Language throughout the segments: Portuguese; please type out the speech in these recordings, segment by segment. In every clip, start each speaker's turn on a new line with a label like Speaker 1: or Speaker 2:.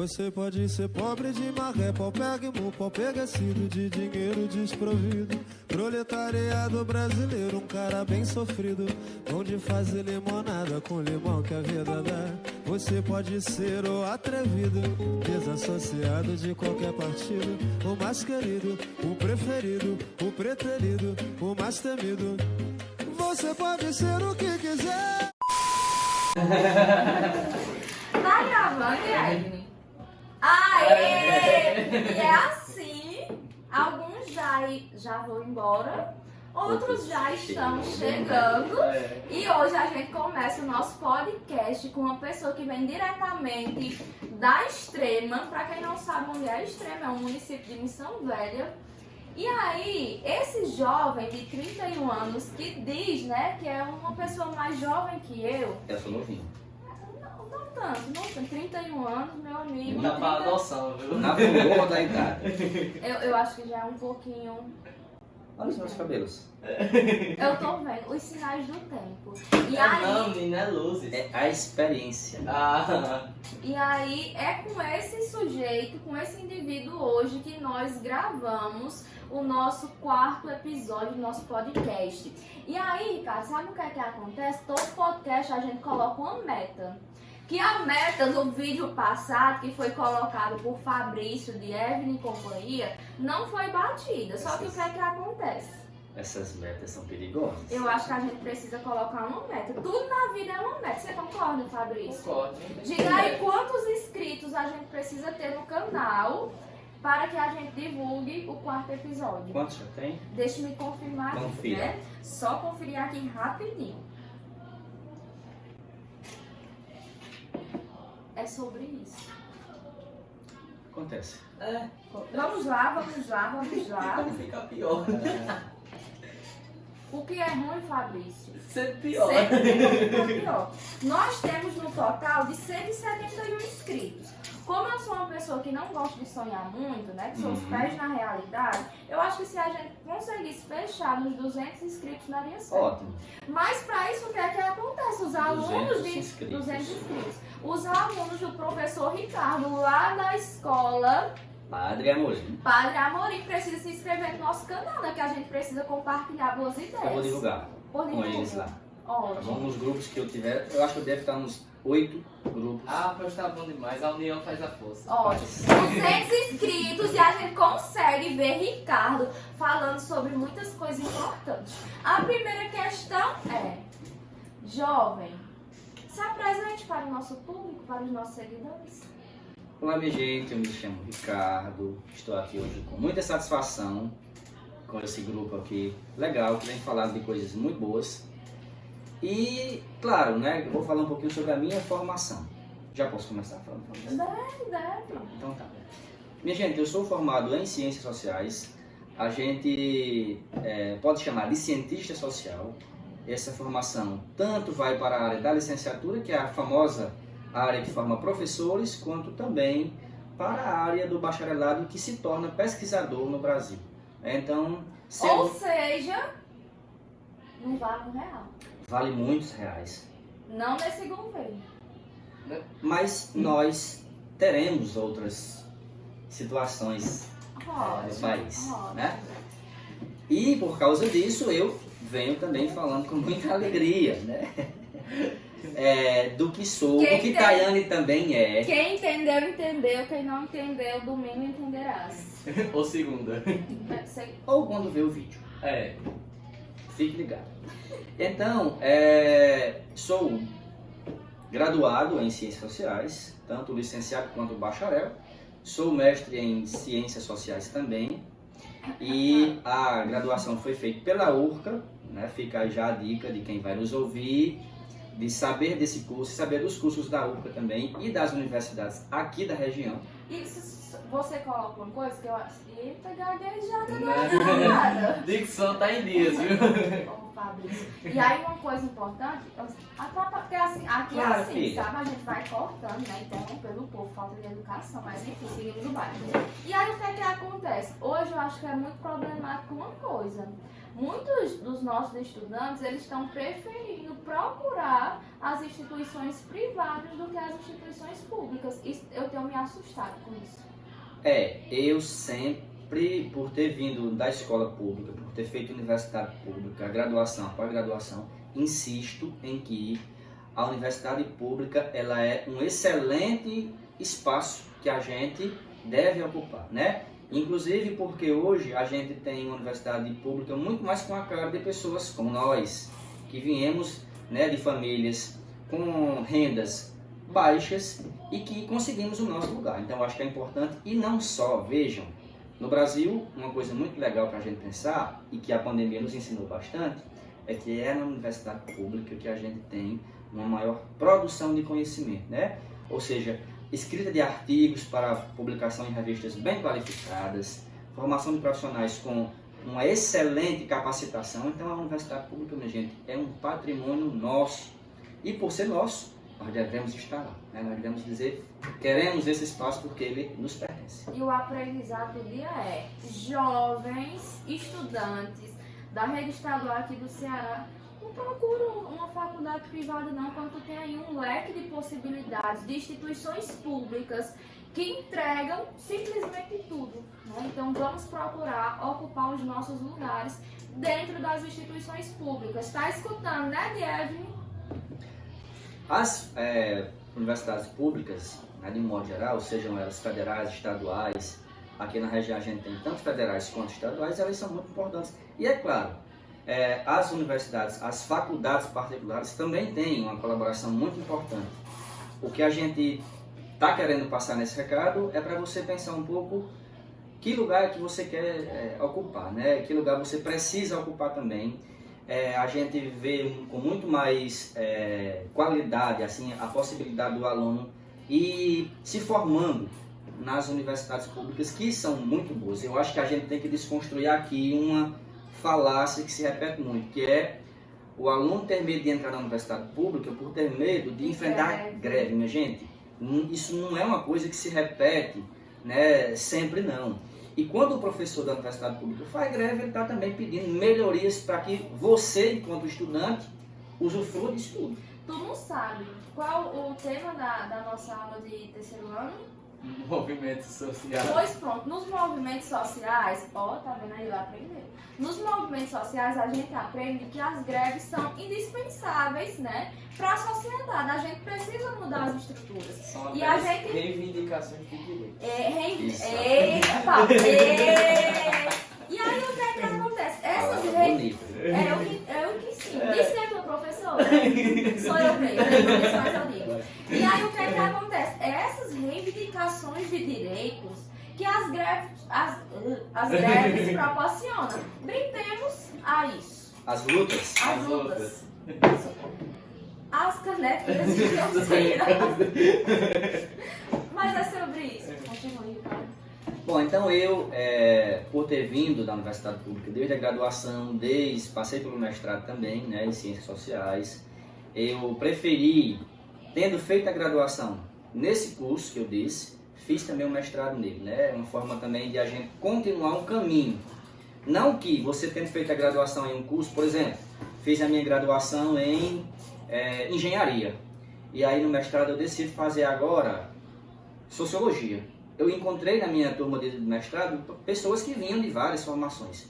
Speaker 1: Você pode ser pobre de maré, pau-pego, pau-pegecido, de dinheiro desprovido. Proletariado brasileiro, um cara bem sofrido, onde fazer limonada com limão que a vida dá. Você pode ser o atrevido, desassociado de qualquer partido, o mais querido, o preferido, o preterido, o mais temido. Você pode ser o que quiser.
Speaker 2: Tá gravando, Yasmin? Aê! E é assim, alguns já vão embora, outros já estão chegando. E hoje a gente começa o nosso podcast com uma pessoa que vem diretamente da Extrema. Para quem não sabe onde é a Extrema, é um município de Missão Velha. E aí, esse jovem de 31 anos que diz, né, que é uma pessoa mais jovem que eu.
Speaker 3: Eu sou novinho.
Speaker 2: Não tanto, 31 anos, meu amigo.
Speaker 4: Não dá pra adoção, viu?
Speaker 3: Na boa da idade.
Speaker 2: Eu acho que já é um pouquinho.
Speaker 3: Olha os meus cabelos.
Speaker 2: Eu tô vendo os sinais do tempo. E
Speaker 4: Não,
Speaker 2: aí,
Speaker 4: menina, é luzes.
Speaker 3: É a experiência.
Speaker 2: e aí é com esse sujeito, com esse indivíduo hoje que nós gravamos o nosso 4º episódio do nosso podcast. E aí, Ricardo, sabe o que é que acontece? Todo podcast a gente coloca uma meta. Que a meta do vídeo passado, que foi colocado por Fabrício, de Evelyn e companhia, não foi batida. Só que o que é que acontece?
Speaker 3: Essas metas são perigosas.
Speaker 2: Eu acho que a gente precisa colocar uma meta. Tudo na vida é uma meta. Você concorda, Fabrício?
Speaker 4: Concordo.
Speaker 2: Diga aí quantos inscritos a gente precisa ter no canal para que a gente divulgue o 4º episódio.
Speaker 3: Quantos já tem?
Speaker 2: Deixa-me confirmar aqui,
Speaker 3: Confira.
Speaker 2: né? Só conferir aqui rapidinho. É sobre isso.
Speaker 3: Acontece.
Speaker 2: Vamos lá.
Speaker 4: Como fica pior?
Speaker 2: O que é ruim, Fabrício?
Speaker 4: Ser pior.
Speaker 2: Sempre fica pior. Nós temos no total de 171 inscritos. Como eu sou uma pessoa que não gosta de sonhar muito, né? Que sou os pés na realidade, eu acho que se a gente conseguisse fechar nos 200 inscritos, daria certo.
Speaker 3: Ótimo.
Speaker 2: Mas para isso, o que é que acontece? Os alunos
Speaker 3: 200
Speaker 2: de
Speaker 3: inscritos.
Speaker 2: 200 inscritos. Os alunos do professor Ricardo, lá da escola
Speaker 3: Padre Amorim.
Speaker 2: Padre Amorim, precisa se inscrever no nosso canal, né? Que a gente precisa compartilhar boas ideias.
Speaker 3: Eu vou divulgar
Speaker 2: Por
Speaker 3: com
Speaker 2: divulgar.
Speaker 3: eles lá.
Speaker 2: Ótimo.
Speaker 3: Vamos nos grupos que eu tiver. Eu acho que eu devo estar nos 8 grupos.
Speaker 4: Pois tá bom demais. A união faz a força.
Speaker 2: Ótimo. 200 inscritos e a gente consegue ver Ricardo falando sobre muitas coisas importantes. A primeira questão é: jovem, se apresente para o nosso público, para os nossos seguidores.
Speaker 3: Olá, minha gente. Eu me chamo Ricardo. Estou aqui hoje com muita satisfação com esse grupo aqui legal, que vem falando de coisas muito boas. E, claro, né, eu vou falar um pouquinho sobre a minha formação. Já posso começar falando?
Speaker 2: Deve.
Speaker 3: Então tá. Minha gente, eu sou formado em Ciências Sociais. A gente pode chamar de cientista social. Essa formação tanto vai para a área da licenciatura, que é a famosa área que forma professores, quanto também para a área do bacharelado, que se torna pesquisador no Brasil. Então,
Speaker 2: Ou seja, não vale R$1.
Speaker 3: vale muitos reais.
Speaker 2: Não nesse governo.
Speaker 3: Mas nós teremos outras situações no país, né? E por causa disso eu venho também falando com muita alegria, né? Do que sou, do que Tayane também é.
Speaker 2: Quem entendeu, entendeu. Quem não entendeu, domingo entenderás.
Speaker 4: Ou segunda.
Speaker 3: Ou quando vê o vídeo. Fique ligado. Então, sou graduado em Ciências Sociais, tanto licenciado quanto bacharel. Sou mestre em Ciências Sociais também. E a graduação foi feita pela URCA, né? Fica aí já a dica de quem vai nos ouvir, de saber desse curso, saber dos cursos da URCA também e das universidades aqui da região.
Speaker 2: E você coloca uma coisa que eu acho. Eita, gaguejada, não é nada.
Speaker 4: Dicção tá em dias, viu?
Speaker 2: Fabrício. E aí uma coisa importante, até porque assim, aqui é
Speaker 3: Claro,
Speaker 2: assim,
Speaker 3: filha.
Speaker 2: sabe? A gente vai cortando, né? Interrompendo o povo, falta de educação, mas enfim, seguimos o bairro. E aí o que é que acontece? Hoje eu acho que é muito problemático uma coisa. Muitos dos nossos estudantes, eles estão preferindo procurar as instituições privadas do que as instituições públicas. Eu tenho me assustado com isso.
Speaker 3: Eu sempre, por ter vindo da escola pública, por ter feito universidade pública, graduação, pós-graduação, insisto em que a universidade pública ela é um excelente espaço que a gente deve ocupar, né? Inclusive porque hoje a gente tem uma universidade pública muito mais com a cara de pessoas como nós, que viemos, né, de famílias com rendas baixas e que conseguimos o nosso lugar. Então eu acho que é importante, e não só, vejam, no Brasil, uma coisa muito legal para a gente pensar, e que a pandemia nos ensinou bastante, é que é na universidade pública que a gente tem uma maior produção de conhecimento, né? Ou seja, escrita de artigos para publicação em revistas bem qualificadas, formação de profissionais com uma excelente capacitação. Então a universidade pública, minha gente, é um patrimônio nosso. E por ser nosso, nós devemos estar lá, né? Nós devemos dizer, queremos esse espaço porque ele nos pertence.
Speaker 2: E o aprendizado do dia é: jovens estudantes da rede estadual aqui do Ceará, não procuram uma faculdade privada não, quando tem aí um leque de possibilidades de instituições públicas que entregam simplesmente tudo, né? Então vamos procurar ocupar os nossos lugares dentro das instituições públicas. Está escutando, né, Dieve?
Speaker 3: As universidades públicas, né, de um modo geral, sejam elas federais, estaduais, aqui na região a gente tem tanto federais quanto estaduais, elas são muito importantes. E é claro, as universidades, as faculdades particulares também têm uma colaboração muito importante. O que a gente está querendo passar nesse recado é para você pensar um pouco que lugar que você quer ocupar, né? Que lugar você precisa ocupar também. A gente vê com muito mais qualidade assim, a possibilidade do aluno ir se formando nas universidades públicas, que são muito boas. Eu acho que a gente tem que desconstruir aqui uma falácia que se repete muito, que é o aluno ter medo de entrar na universidade pública por ter medo de enfrentar greve, minha gente. Isso não é uma coisa que se repete, né, sempre não. E quando o professor da universidade pública faz greve, ele está também pedindo melhorias para que você, enquanto estudante, usufrua disso tudo.
Speaker 2: Tu não sabe qual o tema da nossa aula de terceiro ano?
Speaker 4: Movimentos sociais.
Speaker 2: Pois pronto, nos movimentos sociais, tá vendo aí, eu aprendi. Nos movimentos sociais a gente aprende que as greves são indispensáveis, né, para a sociedade. A gente precisa mudar as estruturas.
Speaker 4: São
Speaker 2: E a
Speaker 4: apenas
Speaker 2: gente
Speaker 4: reivindicações de direitos.
Speaker 2: E aí o que é que acontece? Essas
Speaker 3: Palavra bonita.
Speaker 2: eu que sim. Disse que é tua professora. Sou eu mesmo, mas eu digo. E aí o que é que acontece? Essas reivindicações de direitos que as greves proporcionam. Brindemos a isso.
Speaker 3: As lutas.
Speaker 2: As lutas. As canetas de Deus. Mas é sobre isso. Continue, Ricardo.
Speaker 3: Bom, então eu, por ter vindo da universidade pública desde a graduação, passei pelo mestrado também, né, em Ciências Sociais, eu preferi, tendo feito a graduação nesse curso que eu disse, fiz também o mestrado nele, né, uma forma também de a gente continuar um caminho. Não que você tendo feito a graduação em um curso, por exemplo, fiz a minha graduação em engenharia, e aí no mestrado eu decidi fazer agora sociologia. Eu encontrei na minha turma de mestrado pessoas que vinham de várias formações.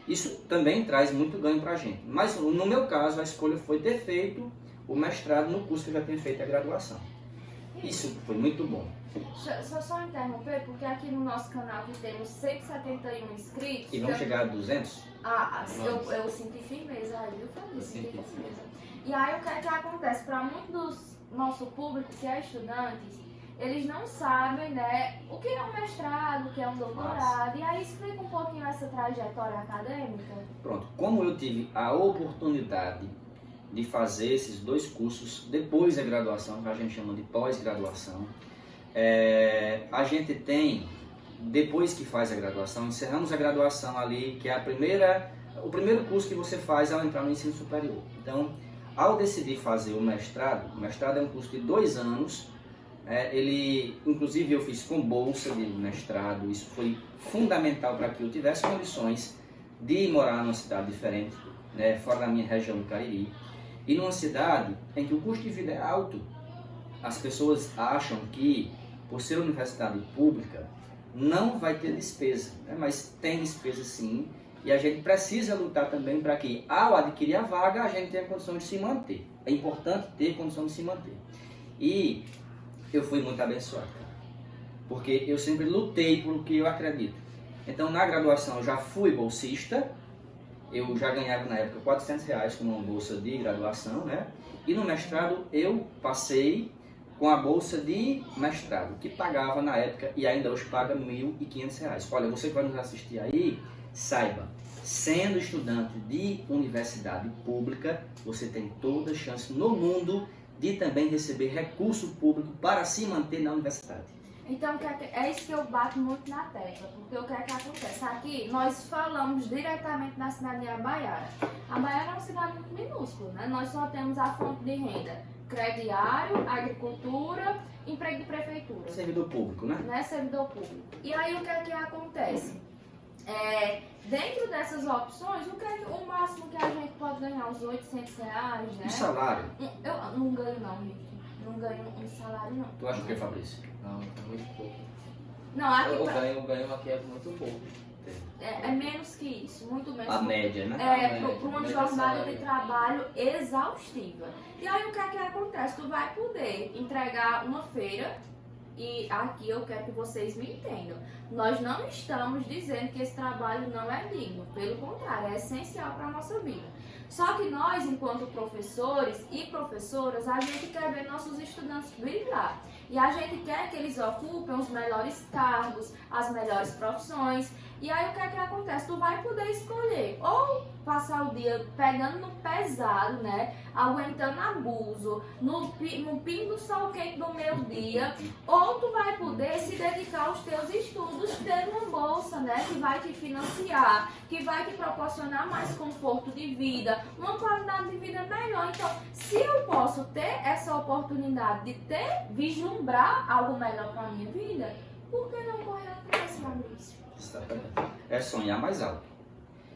Speaker 3: Isso também traz muito ganho para a gente. Mas no meu caso, a escolha foi ter feito o mestrado no curso que eu já tinha feito a graduação. Isso foi muito bom.
Speaker 2: Só interromper, porque aqui no nosso canal que temos 171 inscritos.
Speaker 3: E vamos chegar a 200?
Speaker 2: Eu senti firmeza aí, viu, Fabrício? Senti firmeza. E aí o que é que acontece? Para muito do nosso público que é estudantes, eles não sabem, né, o que é um mestrado, o que é um doutorado. E aí explica um pouquinho essa trajetória acadêmica.
Speaker 3: Pronto, como eu tive a oportunidade de fazer esses dois cursos depois da graduação, que a gente chama de pós-graduação, a gente tem, depois que faz a graduação, encerramos a graduação ali, que é a primeira o primeiro curso que você faz ao entrar no ensino superior. Então, ao decidir fazer o mestrado é um curso de 2 anos, inclusive eu fiz com bolsa de mestrado, isso foi fundamental para que eu tivesse condições de morar numa cidade diferente, né, fora da minha região do Cariri, e numa cidade em que o custo de vida é alto. As pessoas acham que, por ser universidade pública, não vai ter despesa, né, mas tem despesa sim, e a gente precisa lutar também para que, ao adquirir a vaga, a gente tenha condição de se manter. É importante ter condição de se manter. E eu fui muito abençoado, porque eu sempre lutei por o que eu acredito. Então, na graduação, eu já fui bolsista, eu já ganhava na época R$400 com uma bolsa de graduação, né? E no mestrado, eu passei com a bolsa de mestrado, que pagava na época, e ainda hoje paga R$1.500. Olha, você que vai nos assistir aí, saiba, sendo estudante de universidade pública, você tem toda a chance no mundo de também receber recurso público para se manter na universidade.
Speaker 2: Então, é isso que eu bato muito na tecla, porque o que é que acontece? Aqui, nós falamos diretamente da cidade de Abaiara. Abaiara é uma cidade muito minúscula, né? Nós só temos a fonte de renda crediário, agricultura, emprego de prefeitura.
Speaker 3: Servidor público, né?
Speaker 2: Servidor público. E aí, o que é que acontece? Dentro dessas opções, o máximo que a gente pode ganhar? Uns R$800, né?
Speaker 3: Um salário?
Speaker 2: Eu não ganho não, gente. Não ganho um salário não.
Speaker 3: Tu acha o que, Fabrício?
Speaker 4: Não, é muito pouco.
Speaker 2: Não, aqui
Speaker 4: Eu ganho aqui é muito pouco.
Speaker 2: é menos que isso, muito menos.
Speaker 3: A média, né?
Speaker 2: Por uma jornada de trabalho exaustiva. E aí o que é que acontece? Tu vai poder entregar uma feira. E aqui eu quero que vocês me entendam. Nós não estamos dizendo que esse trabalho não é digno. Pelo contrário, é essencial para a nossa vida. Só que nós, enquanto professores e professoras, a gente quer ver nossos estudantes brilhar. E a gente quer que eles ocupem os melhores cargos, as melhores profissões. E aí o que é que acontece? Tu vai poder escolher ou passar o dia pegando no pesado, né? Aguentando abuso, no pingo do sol quente do meu dia, ou tu vai poder se dedicar aos teus estudos, ter uma bolsa, né? Que vai te financiar, que vai te proporcionar mais conforto de vida, uma qualidade de vida melhor. Então, se eu posso ter essa oportunidade de vislumbrar algo melhor para a minha vida, por que não correr atrás, Fabrício?
Speaker 3: Exatamente. É sonhar mais alto.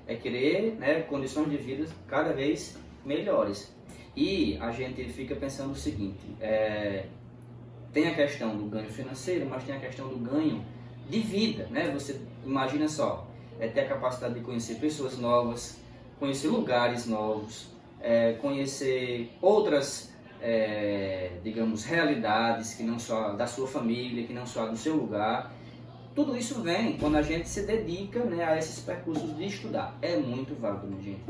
Speaker 3: É querer, né, condições de vida cada vez melhores. E a gente fica pensando o seguinte, tem a questão do ganho financeiro, mas tem a questão do ganho de vida, né? Você imagina só, ter a capacidade de conhecer pessoas novas, conhecer lugares novos, conhecer outras, digamos, realidades que não só da sua família, que não só do seu lugar. Tudo isso vem quando a gente se dedica, né, a esses percursos de estudar. É muito válido, minha gente.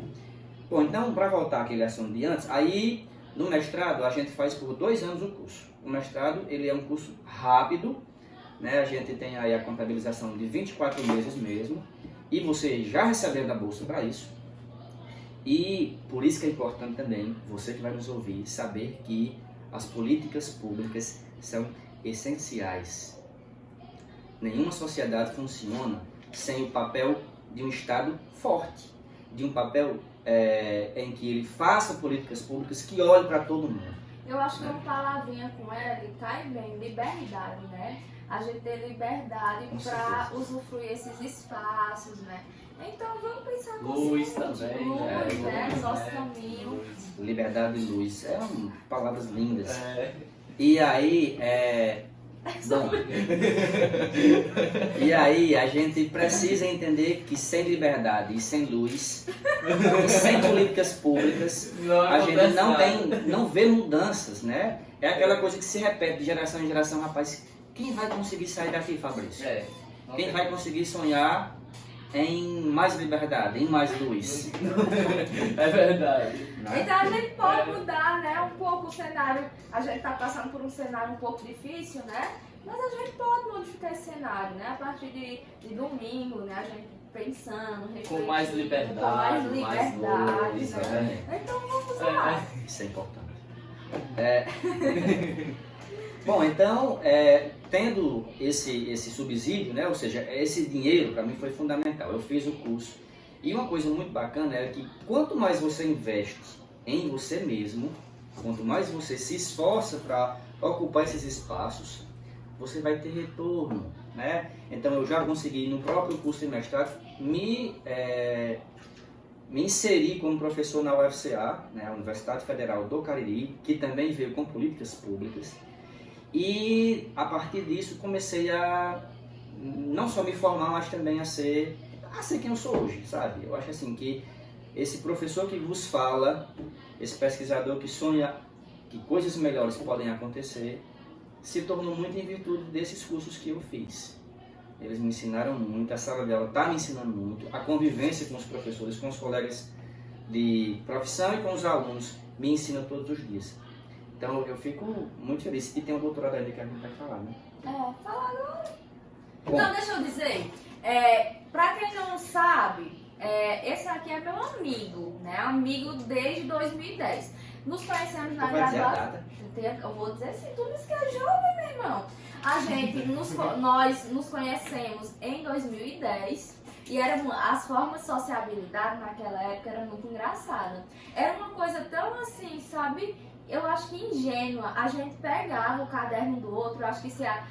Speaker 3: Bom, então, para voltar àquele assunto de antes, aí no mestrado a gente faz por 2 anos o curso. O mestrado, ele é um curso rápido, né, a gente tem aí a contabilização de 24 meses mesmo, e você já recebeu da bolsa para isso. E por isso que é importante também, você que vai nos ouvir, saber que as políticas públicas são essenciais. Nenhuma sociedade funciona sem o papel de um Estado forte, de um papel em que ele faça políticas públicas que olhem para todo mundo.
Speaker 2: Eu acho que uma palavrinha com ele cai bem, liberdade, né? A gente ter liberdade para usufruir esses espaços, né? Então vamos pensar com
Speaker 4: luz também,
Speaker 2: luz, né? Nosso caminho.
Speaker 3: Liberdade e luz, palavras lindas. E aí, bom, e aí a gente precisa entender que sem liberdade e sem luz, sem políticas públicas, a gente não vê mudanças, né? É aquela coisa que se repete de geração em geração, rapaz. Quem vai conseguir sair daqui, Fabrício? Quem vai conseguir sonhar em mais liberdade, em mais luz?
Speaker 4: É verdade.
Speaker 2: Então a gente pode mudar, né, um pouco o cenário. A gente está passando por um cenário um pouco difícil, né? Mas a gente pode modificar esse cenário, né? A partir de domingo, né? A gente pensando, refletindo,
Speaker 4: com mais liberdade,
Speaker 2: com mais liberdade,
Speaker 3: luz,
Speaker 2: né? Então vamos lá.
Speaker 3: Isso é importante. Bom, então, tendo esse subsídio, né? Ou seja, esse dinheiro para mim foi fundamental. Eu fiz o curso E uma coisa muito bacana é que quanto mais você investe em você mesmo, quanto mais você se esforça para ocupar esses espaços, você vai ter retorno, né? Então eu já consegui no próprio curso de mestrado me inserir como professor na UFCA, né, a Universidade Federal do Cariri, que também veio com políticas públicas. E a partir disso comecei a não só me formar, mas também a ser quem eu sou hoje, sabe? Eu acho assim que esse professor que vos fala, esse pesquisador que sonha que coisas melhores podem acontecer, se tornou muito em virtude desses cursos que eu fiz. Eles me ensinaram muito, a sala de aula está me ensinando muito, a convivência com os professores, com os colegas de profissão e com os alunos me ensina todos os dias. Então eu fico muito feliz. E tem um doutorado ainda que a gente vai falar, né?
Speaker 2: Fala agora.
Speaker 3: Bom.
Speaker 2: Não, deixa eu dizer, pra quem não sabe, esse aqui é meu amigo, né? Amigo desde 2010. Nos conhecemos na graduação. Eu vou dizer assim, tudo isso que é jovem, meu irmão. A gente, nós nos conhecemos em 2010 e as formas de sociabilidade naquela época era muito engraçada. Era uma coisa tão assim, sabe? Eu acho que ingênua. A gente pegava o caderno do outro, eu acho que se a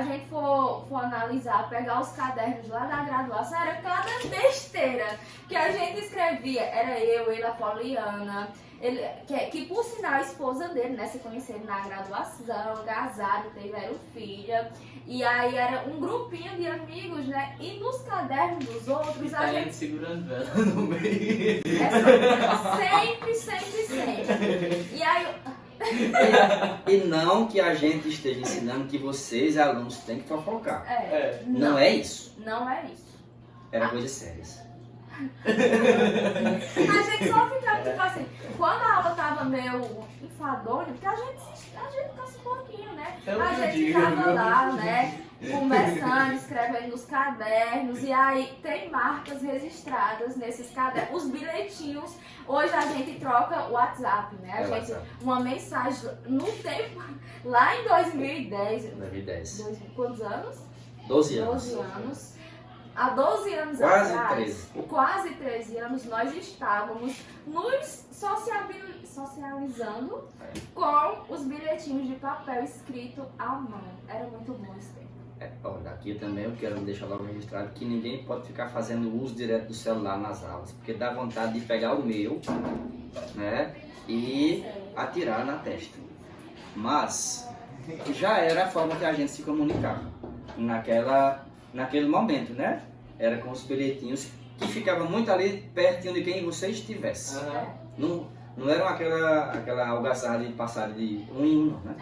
Speaker 2: gente for analisar, pegar os cadernos lá da graduação, era cada besteira que a gente escrevia. Era eu, ele, a Poliana, que por sinal a esposa dele, né, se conheceram na graduação, casaram, tiveram filha. E aí era um grupinho de amigos, né? E nos cadernos dos outros a gente
Speaker 4: segurando vela no meio.
Speaker 2: Sempre. E aí
Speaker 3: E não que a gente esteja ensinando que vocês, alunos, têm que fofocar. Não é isso.
Speaker 2: Não é isso.
Speaker 3: Era coisas sérias.
Speaker 2: A gente só ficava tipo assim, quando a aula tava meio enfadonha, porque a gente cansa um pouquinho, né? A gente tava lá, né? Conversando, escrevendo nos cadernos, e aí tem marcas registradas nesses cadernos, os bilhetinhos. Hoje a gente troca o WhatsApp, né? A gente, uma mensagem no tempo, lá em 2010. Quantos anos?
Speaker 3: 12 anos.
Speaker 2: 12 anos. Há 12 anos
Speaker 3: Quase
Speaker 2: atrás,
Speaker 3: 13.
Speaker 2: quase 13 anos, nós estávamos nos socializando com os bilhetinhos de papel escrito à mão. Era muito bom esse tempo.
Speaker 3: Olha, aqui também eu quero deixar logo registrado que ninguém pode ficar fazendo uso direto do celular nas aulas, porque dá vontade de pegar o meu, né, e atirar na testa. Mas já era a forma que a gente se comunicava naquele momento, né? Era com os bilhetinhos que ficavam muito ali pertinho de quem você estivesse. Não era aquela algazarra de passar de um em um, né?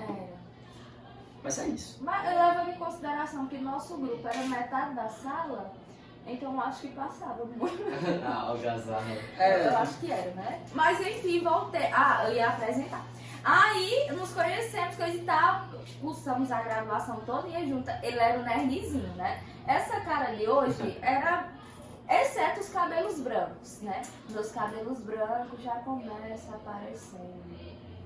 Speaker 3: Mas é isso.
Speaker 2: Mas eu levo em consideração que nosso grupo era metade da sala, então eu acho que passava muito.
Speaker 4: Algazarra.
Speaker 2: Eu acho que era, né? Mas enfim, voltei. Eu ia apresentar. Aí nos conhecemos, coisa e tal, cursamos a graduação toda e junta. Ele era o nerdzinho, né? Essa cara ali hoje era, exceto os cabelos brancos, né? Meus cabelos brancos já começam a aparecer.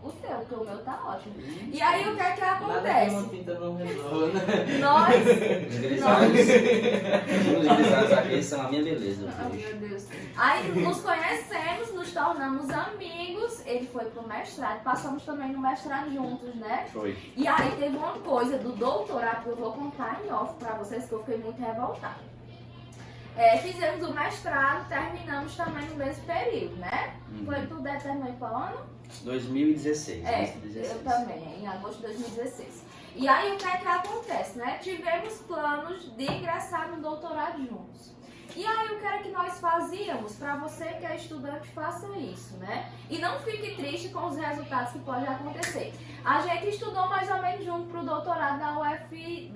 Speaker 2: O teu, porque o meu tá ótimo. E aí o que é que acontece?
Speaker 4: Uma pinta não resolve, né?
Speaker 3: Os grisalhos aqui são a minha beleza.
Speaker 2: Meu Deus. Aí nos conhecemos, nos tornamos amigos. Ele foi pro mestrado, passamos também no mestrado juntos, né?
Speaker 3: Foi.
Speaker 2: E aí teve uma coisa do doutorado que eu vou contar em off pra vocês, que eu fiquei muito revoltada. Fizemos o mestrado, terminamos também no mesmo período, né? Foi tudo terminou em qual ano?
Speaker 3: 2016.
Speaker 2: Eu também, em agosto de 2016. E aí o que é que acontece, né? Tivemos planos de ingressar no doutorado juntos. E aí o que era que nós fazíamos? Para você que é estudante, faça isso, né? E não fique triste com os resultados que podem acontecer. A gente estudou mais ou menos junto pro doutorado da UFPB.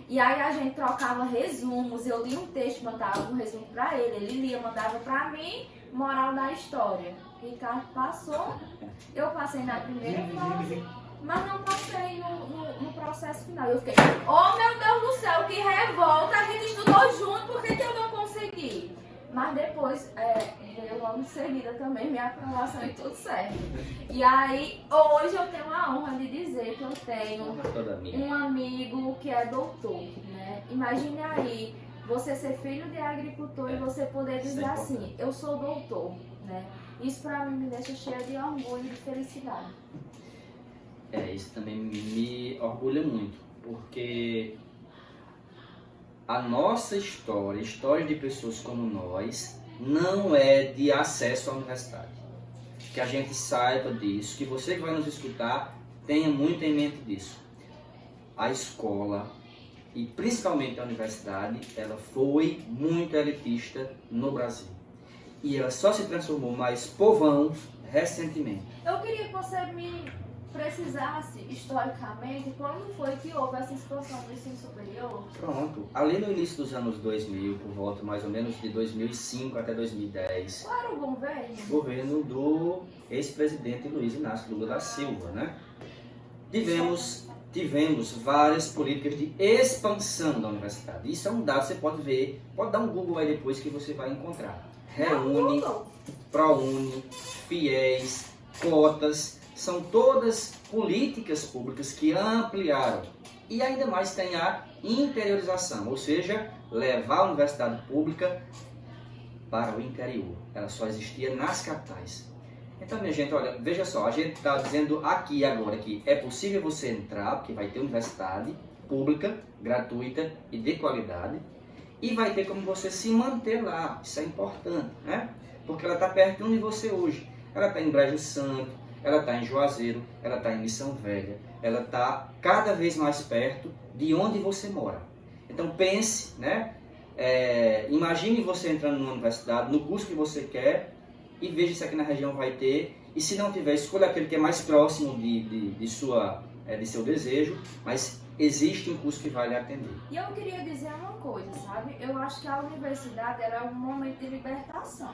Speaker 2: E aí a gente trocava resumos, eu li um texto, mandava um resumo para ele lia, mandava para mim, moral da história. Ricardo passou, eu passei na primeira fase, mas não passei no processo final. Eu fiquei, oh meu Deus do céu, que revolta, a gente estudou junto, por que eu não consegui? Mas depois, veio logo em seguida também minha aprovação e tudo certo. E aí, hoje eu tenho a honra de dizer que eu tenho um amigo que é doutor, né? Imagine aí, você ser filho de agricultor e você poder
Speaker 3: Isso é
Speaker 2: dizer assim,
Speaker 3: importante.
Speaker 2: eu sou doutor, né? Isso pra mim me deixa cheia de orgulho e de felicidade.
Speaker 3: Isso também me orgulha muito, porque a nossa história, a história de pessoas como nós, não é de acesso à universidade. Que a gente saiba disso, que você que vai nos escutar tenha muito em mente disso. A escola, e principalmente a universidade, ela foi muito elitista no Brasil. E ela só se transformou mais povão recentemente.
Speaker 2: Eu queria que você me precisasse, historicamente, quando foi que houve essa expansão do ensino superior?
Speaker 3: Pronto. Ali no início dos anos 2000, por volta mais ou menos de 2005 até 2010,
Speaker 2: Qual era o governo?
Speaker 3: governo do ex-presidente Luiz Inácio Lula da Silva, né? Tivemos várias políticas de expansão da universidade. Isso é um dado, você pode ver, pode dar um Google aí depois que você vai encontrar. Reúne, ProUni, FIES, cotas, são todas políticas públicas que ampliaram. E ainda mais tem a interiorização, ou seja, levar a universidade pública para o interior. Ela só existia nas capitais. Então, minha gente, olha, veja só, a gente está dizendo aqui agora que é possível você entrar, porque vai ter universidade pública, gratuita e de qualidade, e vai ter como você se manter lá. Isso é importante, né? Porque ela está perto de onde você hoje. Ela está em Brejo Santo, ela está em Juazeiro, ela está em Missão Velha, ela está cada vez mais perto de onde você mora. Então pense, né? Imagine você entrando numa universidade, no curso que você quer, e veja se aqui na região vai ter, e se não tiver, escolha aquele que é mais próximo de seu desejo, mas existe um curso que vai lhe atender.
Speaker 2: E eu queria dizer uma coisa, sabe? Eu acho que a universidade era um momento de libertação.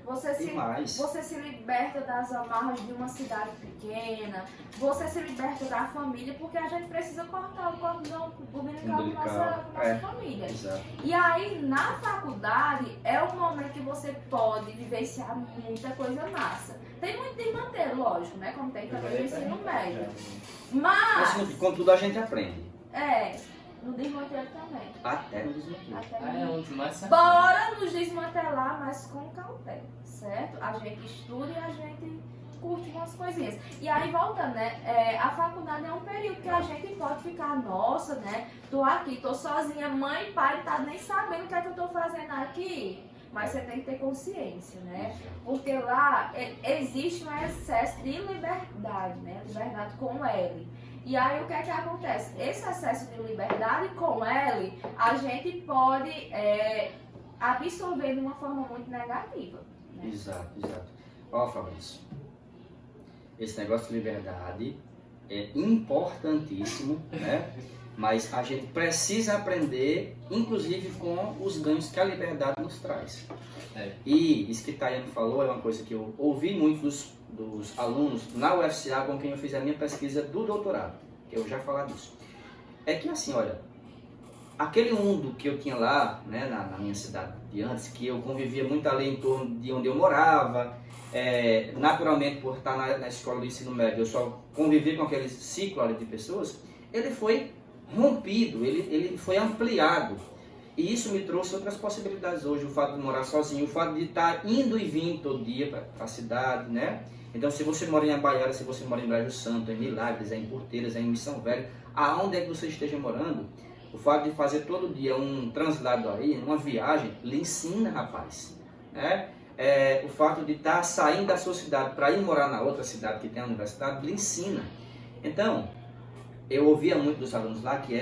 Speaker 2: Você se liberta das amarras de uma cidade pequena, você se liberta da família, porque a gente precisa cortar o cordão umbilical da nossa família.
Speaker 3: Exato.
Speaker 2: E aí, na faculdade, é o momento que você pode vivenciar muita coisa massa. Tem muito desmanter, lógico, né? Como tem também no ensino médio. Mas,
Speaker 3: contudo, a gente aprende.
Speaker 2: no desmanteiro também.
Speaker 3: Até no desmanteiro.
Speaker 4: É onde mais se
Speaker 2: Bora nos desmantelar, mas com cautela, certo? A gente estuda e a gente curte umas coisinhas. E aí, voltando, né? A faculdade é um período que a gente pode ficar, nossa, né? Tô aqui, tô sozinha, mãe e pai tá nem sabendo o que é que eu tô fazendo aqui. Mas você tem que ter consciência, né? Porque lá existe um excesso de liberdade, né? Liberdade com L. E aí o que é que acontece? Esse excesso de liberdade com L, a gente pode absorver de uma forma muito negativa. Né?
Speaker 3: Exato. Ó, Fabrício, esse negócio de liberdade é importantíssimo, né? Mas a gente precisa aprender, inclusive com os ganhos que a liberdade nos traz. E isso que Tayane falou é uma coisa que eu ouvi muito dos alunos na UFCA com quem eu fiz a minha pesquisa do doutorado, que eu já falar disso. É que assim, olha, aquele mundo que eu tinha lá, né, na minha cidade de antes, que eu convivia muito ali em torno de onde eu morava, naturalmente por estar na escola do ensino médio, eu só convivi com aquele ciclo ali de pessoas, ele foi rompido, ele foi ampliado. E isso me trouxe outras possibilidades hoje, o fato de morar sozinho, o fato de estar indo e vindo todo dia para a cidade, né? Então, se você mora em Abaiara, se você mora em Brejo Santo, em Milagres, em Porteiras, em Missão Velha, aonde é que você esteja morando, o fato de fazer todo dia um translado aí, uma viagem, lhe ensina, rapaz, né? O fato de estar saindo da sua cidade para ir morar na outra cidade que tem a universidade, lhe ensina. Então, eu ouvia muito dos alunos lá que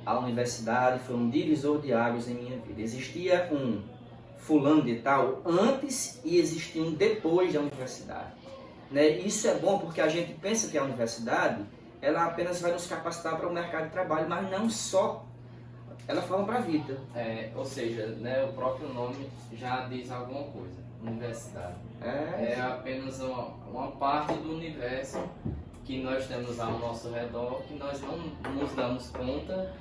Speaker 3: a universidade foi um divisor de águas em minha vida. Existia um fulano de tal antes e existia um depois da universidade. Né? Isso é bom porque a gente pensa que a universidade ela apenas vai nos capacitar para o mercado de trabalho, mas não só. Ela forma para a vida.
Speaker 4: Ou seja, né, o próprio nome já diz alguma coisa. Universidade. É apenas uma parte do universo que nós temos ao nosso redor, que nós não nos damos conta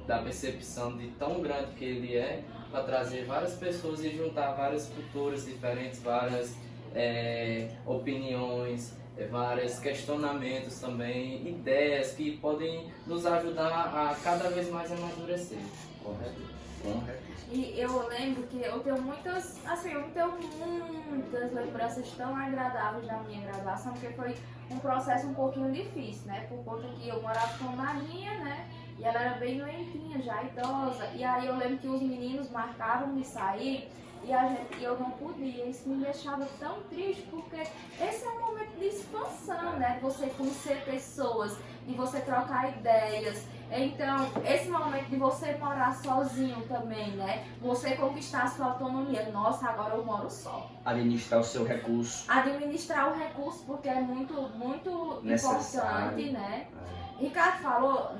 Speaker 4: da percepção de tão grande que ele é, para trazer várias pessoas e juntar várias culturas diferentes, várias opiniões, vários questionamentos também, ideias que podem nos ajudar a cada vez mais amadurecer.
Speaker 3: Correto.
Speaker 2: E eu lembro que eu tenho muitas lembranças tão agradáveis da minha graduação, porque foi um processo um pouquinho difícil, né? Por conta que eu morava com uma madrinha, né? E ela era bem doentinha, já idosa. E aí eu lembro que os meninos marcavam de sair e eu não podia. Isso me deixava tão triste, porque esse é um momento de expansão, né? De você conhecer pessoas, de você trocar ideias. Então, esse momento de você morar sozinho também, né? Você conquistar a sua autonomia. Nossa, agora eu moro só.
Speaker 3: Administrar o seu recurso.
Speaker 2: Administrar o recurso, porque é muito importante, né? Ricardo falou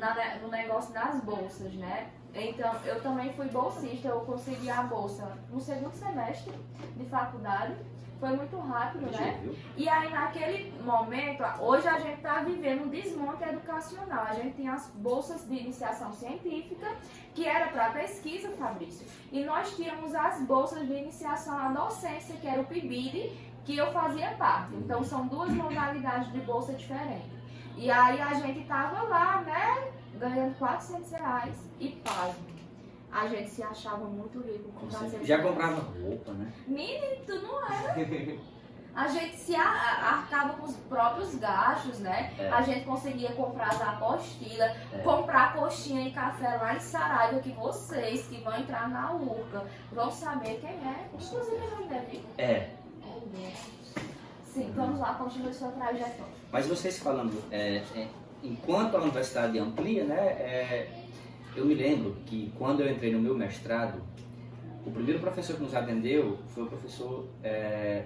Speaker 2: no negócio das bolsas, né? Então, eu também fui bolsista, eu consegui a bolsa no segundo semestre de faculdade. Foi muito rápido, né? E aí, naquele momento, hoje a gente está vivendo um desmonte educacional. A gente tem as bolsas de iniciação científica, que era para pesquisa, Fabrício. E nós tínhamos as bolsas de iniciação à docência, que era o PIBID, que eu fazia parte. Então, são duas modalidades de bolsa diferentes. E aí, a gente estava lá, né? Ganhando R$400 e pasmo. A gente se achava muito rico com R$400.
Speaker 3: Já comprava roupa, né?
Speaker 2: Menino, tu não era. A gente se arcava com os próprios gastos, né? A gente conseguia comprar as apostilas, comprar coxinha e café lá em Saraiva, que vocês que vão entrar na URCA vão saber quem é. Inclusive, ele ainda é vivo. Sim, vamos lá, continue sua trajetória.
Speaker 3: Mas vocês falando, enquanto a universidade amplia, né? Eu me lembro que quando eu entrei no meu mestrado, o primeiro professor que nos atendeu foi o professor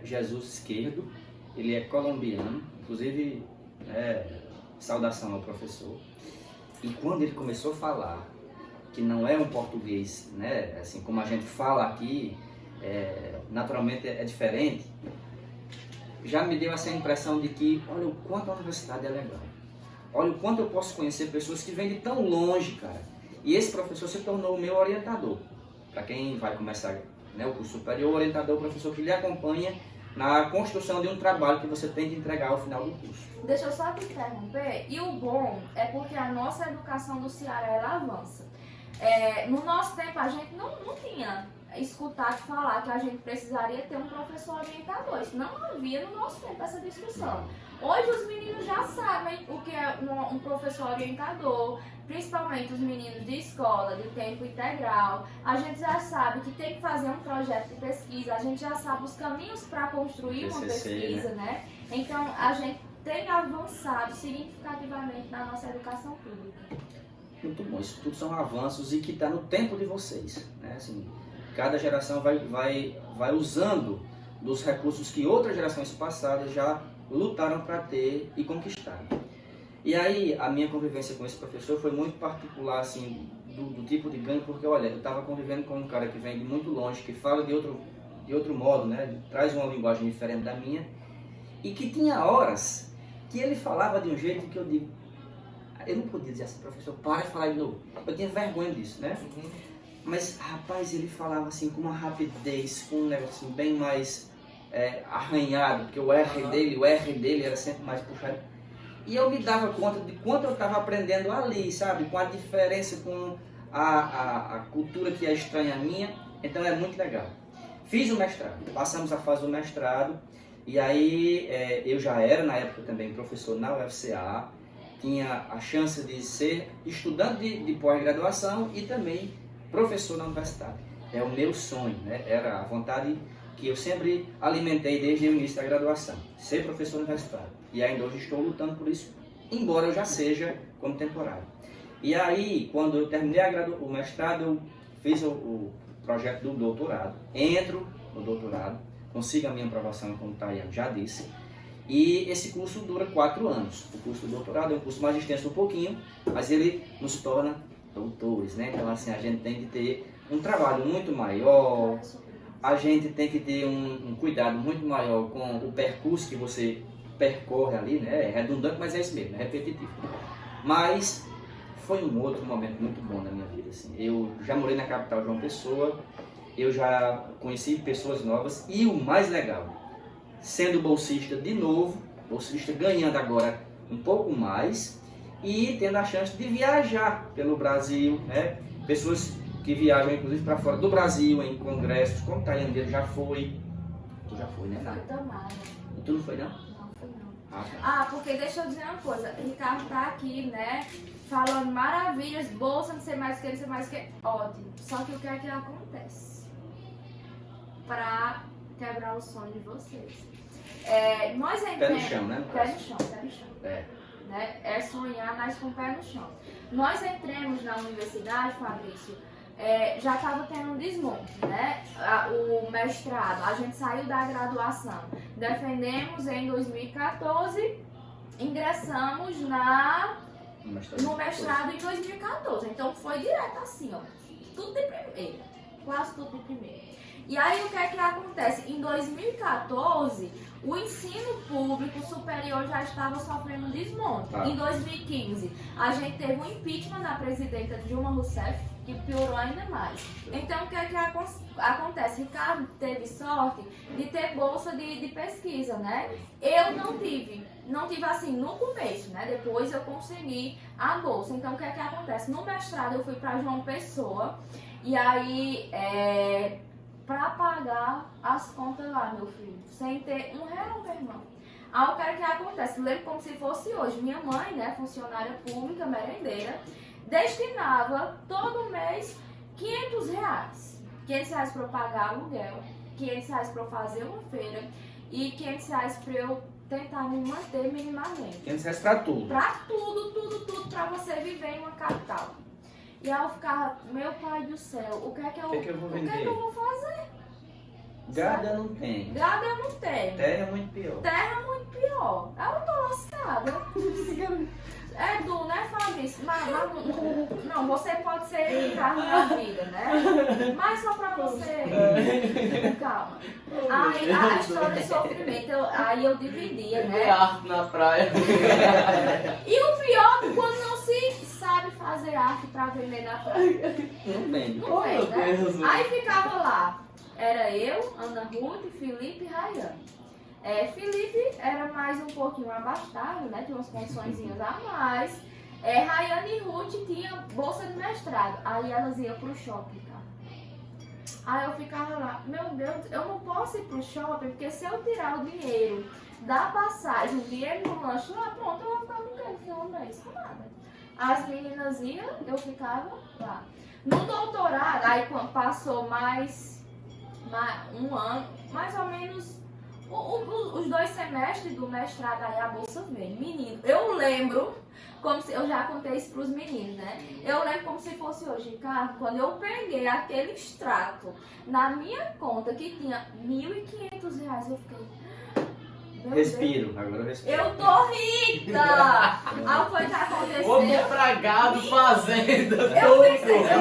Speaker 3: Jesus Esquerdo. Ele é colombiano, inclusive, saudação ao professor. E quando ele começou a falar, que não é um português, né, assim como a gente fala aqui, naturalmente é diferente, já me deu essa impressão de que, olha o quanto a universidade é legal. Olha o quanto eu posso conhecer pessoas que vêm de tão longe, cara. E esse professor se tornou o meu orientador. Para quem vai começar, né, o curso superior, o orientador é o professor que lhe acompanha na construção de um trabalho que você tem que entregar ao final do curso.
Speaker 2: Deixa eu só te interromper. E o bom é porque a nossa educação do Ceará, ela avança. No nosso tempo, a gente não tinha escutado falar que a gente precisaria ter um professor orientador. Isso não havia no nosso tempo essa discussão. Hoje os meninos já sabem o que é um professor orientador, principalmente os meninos de escola, de tempo integral. A gente já sabe que tem que fazer um projeto de pesquisa, a gente já sabe os caminhos para construir uma pesquisa, né? Então a gente tem avançado significativamente na nossa educação pública.
Speaker 3: Muito bom, isso tudo são avanços e que está no tempo de vocês, né? Assim, cada geração vai usando dos recursos que outras gerações passadas já lutaram para ter e conquistaram. E aí a minha convivência com esse professor foi muito particular, assim, do tipo de ganho, porque olha, eu estava convivendo com um cara que vem de muito longe, que fala de outro modo, né? Traz uma linguagem diferente da minha, e que tinha horas que ele falava de um jeito que eu digo, eu não podia dizer assim, professor, para de falar de novo. Eu tinha vergonha disso, né? Mas, rapaz, ele falava assim com uma rapidez, com um negócio assim, bem mais arranhado, porque o R dele era sempre mais puxado. E eu me dava conta de quanto eu estava aprendendo ali, sabe? Com a diferença, com a cultura que é estranha à minha. Então é muito legal. Fiz o mestrado, passamos a fase do mestrado. E aí eu já era, na época também, professor na UFCA. Tinha a chance de ser estudante de pós-graduação e também professor na universidade. É o meu sonho, né? Era a vontade que eu sempre alimentei desde o início da graduação, ser professor universitário. E ainda hoje estou lutando por isso, embora eu já seja como temporário. E aí, quando eu terminei o mestrado, eu fiz o projeto do doutorado, entro no doutorado, consigo a minha aprovação, como o Tayane já disse, e esse curso dura 4 anos. O curso do doutorado é um curso mais extenso um pouquinho, mas ele nos torna doutores, né? Então, assim, a gente tem que ter um trabalho muito maior, a gente tem que ter um cuidado muito maior com o percurso que você percorre ali, né? É redundante, mas é isso mesmo, é repetitivo. Mas foi um outro momento muito bom na minha vida, assim. Eu já morei na capital João Pessoa, eu já conheci pessoas novas e o mais legal, sendo bolsista de novo, bolsista ganhando agora um pouco mais e tendo a chance de viajar pelo Brasil, né? Pessoas que viajam inclusive para fora do Brasil, em congressos, como Tailandeiro já foi. Tu já foi, né?
Speaker 2: Foi tomada.
Speaker 3: E tu não foi, não?
Speaker 2: Não foi não.
Speaker 3: Ah, tá.
Speaker 2: Ah, porque deixa eu dizer uma coisa, o Ricardo tá aqui, né, falando maravilhas, bolsa, não sei mais o que, não sei mais o que, ótimo. Só que o que é que acontece? Pra quebrar o sonho de vocês. Nós
Speaker 3: Pé
Speaker 2: entramos...
Speaker 3: no chão, né?
Speaker 2: Pé no chão, pé no chão.
Speaker 3: É.
Speaker 2: Né? É sonhar, mas com o pé no chão. Nós entramos na universidade, Fabrício, já estava tendo um desmonte, né? O mestrado, a gente saiu da graduação, defendemos em 2014, ingressamos no mestrado em 2014. Então foi direto assim, ó, tudo de primeira, quase tudo de primeira. E aí o que é que acontece? Em 2014, o ensino público superior já estava sofrendo um desmonte. Em 2015, a gente teve um impeachment da presidenta Dilma Rousseff, que piorou ainda mais. Então, o que é que acontece? Ricardo teve sorte de ter bolsa de pesquisa, né? Eu não tive assim no começo, né? Depois eu consegui a bolsa. Então, o que é que acontece? No mestrado, eu fui para João Pessoa e aí... para pagar as contas lá, meu filho, sem ter R$1, meu irmão. Aí o que acontece? Lembro como se fosse hoje. Minha mãe, né, funcionária pública, merendeira, destinava todo mês R$500. R$500 para eu pagar aluguel, R$500 para eu fazer uma feira e R$500 para eu tentar me manter minimamente.
Speaker 3: R$500 para tudo?
Speaker 2: Para tudo, para você viver em uma capital. E aí eu ficava, meu pai do céu, o que é que eu vou fazer?
Speaker 3: Gado eu não tenho.
Speaker 2: Gado eu não tenho.
Speaker 3: Terra é muito pior.
Speaker 2: Terra é muito pior. Eu tô lascada. Edu, né, Fabrício? Mas, não, você pode ser Ricardo na vida, né? Mas só pra você. Calma. Aí a história de sofrimento, aí eu dividia, né?
Speaker 4: Arte na praia.
Speaker 2: E o pior é que quando não se sabe fazer arte pra vender na praia.
Speaker 3: Não vende.
Speaker 2: Não vende, né? Aí ficava lá. Era eu, Ana Ruth, Felipe e Rayane. Felipe era mais um pouquinho abastado, né? Tinha umas condiçõezinhas a mais. Rayane e Ruth tinham bolsa de mestrado. Aí elas iam pro shopping, cara. Aí eu ficava lá, meu Deus, eu não posso ir pro shopping, porque se eu tirar o dinheiro da passagem, o dinheiro do lanche lá, pronto, eu vou ficar no final do mês com nada. As meninas iam, eu ficava lá. No doutorado, aí quando passou mais um ano, mais ou menos os 2 semestres do mestrado, aí a bolsa veio. Menino, eu lembro, como se eu já contei isso pros meninos, né? Eu lembro como se fosse hoje, Ricardo, quando eu peguei aquele extrato na minha conta que tinha R$1.500, eu fiquei...
Speaker 3: Respiro, agora eu respiro.
Speaker 2: Eu tô rica! Aí foi que aconteceu.
Speaker 4: Vou comprar gado, fazenda,
Speaker 2: eu pensei, eu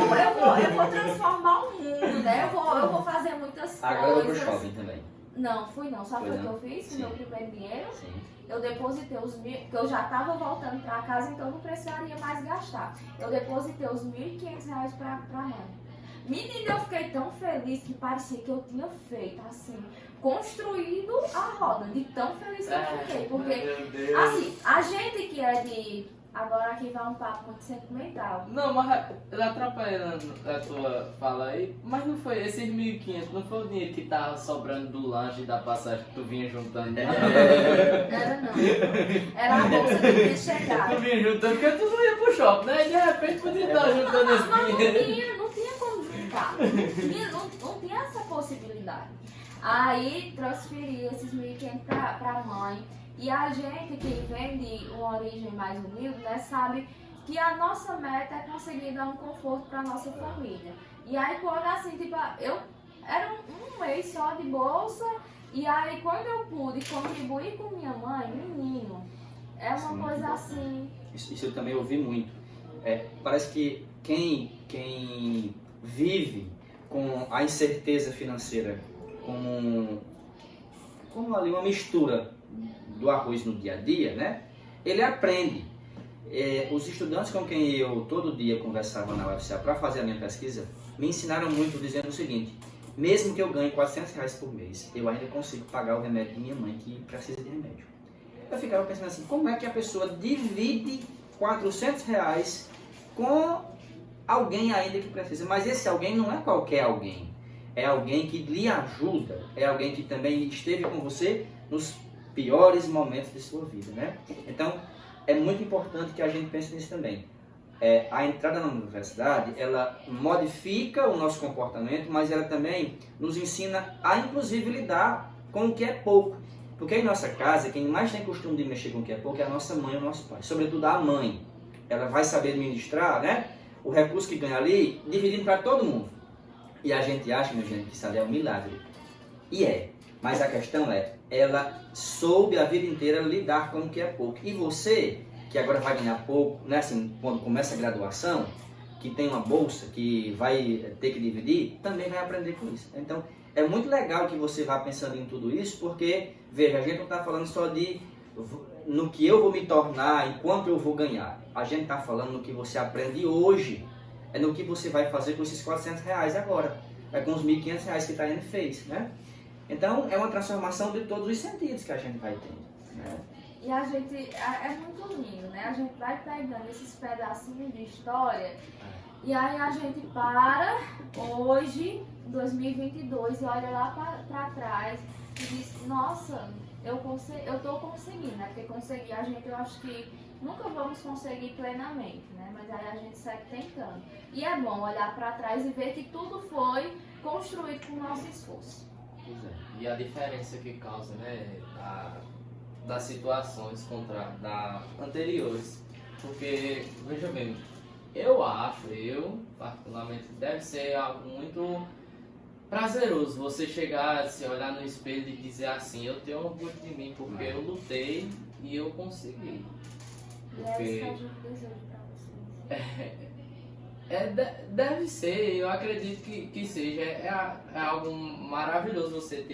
Speaker 2: vou transformar o mundo, né? Eu vou fazer muitas
Speaker 3: agora eu vou pro
Speaker 2: coisas.
Speaker 3: shopping também.
Speaker 2: Não, fui não. Sabe o que eu fiz? Meu primeiro dinheiro. Sim. Eu depositei os 1.000, porque eu já tava voltando pra casa, então não precisaria mais gastar. Eu depositei os R$1.500 pra mãe. Menina, eu fiquei tão feliz que parecia que eu tinha feito, assim, construído a roda, de tão feliz que eu fiquei. Porque, assim, a gente que é de... Agora aqui vai um papo muito sentimental.
Speaker 4: Não, mas atrapalhando a tua fala aí, mas não foi esses 1.500, não foi o dinheiro que tava sobrando do lanche e da passagem que tu vinha juntando? Não.
Speaker 2: Era não. Era a bolsa que tinha chegado.
Speaker 4: Tu vinha juntando porque tu não ia pro shopping, né? E de repente podia estar juntando esse dinheiro.
Speaker 2: Não tinha como juntar. Não tinha essa possibilidade. Aí transferi esses 1.500 pra mãe. E a gente que vem de uma origem mais humilde, né, sabe que a nossa meta é conseguir dar um conforto para nossa família. E aí quando assim, tipo, eu era um mês só de bolsa, e aí quando eu pude contribuir com minha mãe, menino, é uma coisa assim...
Speaker 3: Isso eu também ouvi muito. Parece que quem vive com a incerteza financeira, como ali uma mistura do arroz no dia a dia, né? Ele aprende. Os estudantes com quem eu todo dia conversava na UFCA para fazer a minha pesquisa me ensinaram muito dizendo o seguinte: mesmo que eu ganhe R$400 por mês, eu ainda consigo pagar o remédio de minha mãe que precisa de remédio. Eu ficava pensando assim, como é que a pessoa divide R$400 com alguém ainda que precisa, mas esse alguém não é qualquer alguém. É alguém que lhe ajuda, é alguém que também esteve com você nos piores momentos de sua vida, né? Então, é muito importante que a gente pense nisso também. A entrada na universidade, ela modifica o nosso comportamento, mas ela também nos ensina a, inclusive, lidar com o que é pouco. Porque em nossa casa, quem mais tem costume de mexer com o que é pouco é a nossa mãe ou o nosso pai. Sobretudo a mãe. Ela vai saber administrar, né, o recurso que ganha ali, dividindo para todo mundo. E a gente acha, minha gente, que isso ali é um milagre. E é. Mas a questão é, ela soube a vida inteira lidar com o que é pouco. E você, que agora vai ganhar pouco, né, assim, quando começa a graduação, que tem uma bolsa, que vai ter que dividir, também vai aprender com isso. Então, é muito legal que você vá pensando em tudo isso, porque, veja, a gente não está falando só de no que eu vou me tornar, enquanto eu vou ganhar. A gente está falando no que você aprende hoje. É no que você vai fazer com esses R$400 agora. É com os R$1.500 que a Tayane fez, né? Então, é uma transformação de todos os sentidos que a gente vai tendo, né?
Speaker 2: E a gente, é muito lindo, né? A gente vai pegando esses pedacinhos de história e aí a gente para hoje, 2022, e olha lá pra trás e diz, nossa, eu tô conseguindo, né? Porque conseguir a gente, eu acho que nunca vamos conseguir plenamente, né? Mas aí a gente segue tentando. E é bom olhar pra trás e ver que tudo foi construído com o nosso esforço.
Speaker 4: E a diferença que causa, né, das situações anteriores. Porque, veja bem, eu particularmente, deve ser algo muito prazeroso você chegar, se olhar no espelho e dizer assim, eu tenho orgulho de mim porque eu lutei e eu consegui.
Speaker 2: Porque... E é isso que a gente deseja pra vocês.
Speaker 4: Deve ser, eu acredito que seja. É algo maravilhoso você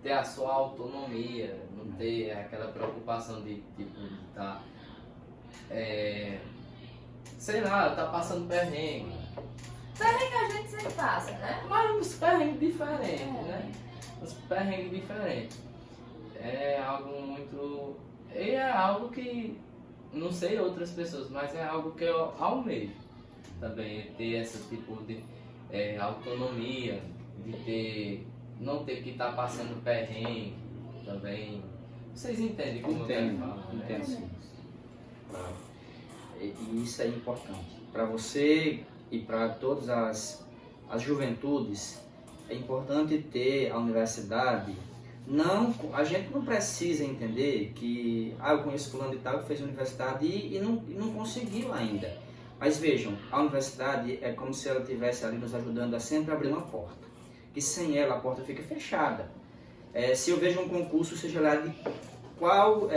Speaker 4: ter a sua autonomia, não ter aquela preocupação de estar, sei lá, tá passando perrengue.
Speaker 2: Perrengue a gente sempre passa, né?
Speaker 4: Mas uns perrengues diferentes, né? Uns perrengues diferentes. É algo muito... E é algo que, não sei outras pessoas, mas é algo que eu almejo também, ter esse tipo de autonomia, de não ter que estar passando perrengue também. Vocês entendem como eu quero falar, né?
Speaker 3: Entendo sim. E isso é importante. Para você e para todas as juventudes, é importante ter a universidade. A gente não precisa entender que eu conheço fulano de tal que fez universidade e não conseguiu ainda. Mas vejam, a universidade é como se ela estivesse ali nos ajudando a sempre abrir uma porta. Que sem ela a porta fica fechada. Se eu vejo um concurso, seja lá de qual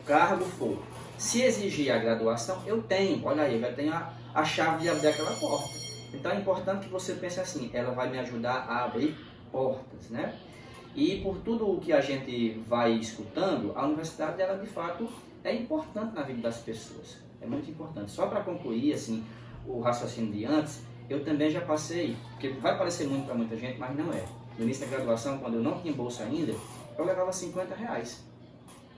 Speaker 3: cargo for, se exigir a graduação, eu tenho, olha aí, eu já tenho a chave de abrir aquela porta. Então é importante que você pense assim, ela vai me ajudar a abrir portas, né? E por tudo o que a gente vai escutando, a universidade, ela de fato é importante na vida das pessoas. É muito importante. Só para concluir assim, o raciocínio de antes, eu também já passei, porque vai parecer muito para muita gente, mas não é. No início da graduação, quando eu não tinha bolsa ainda, eu levava R$50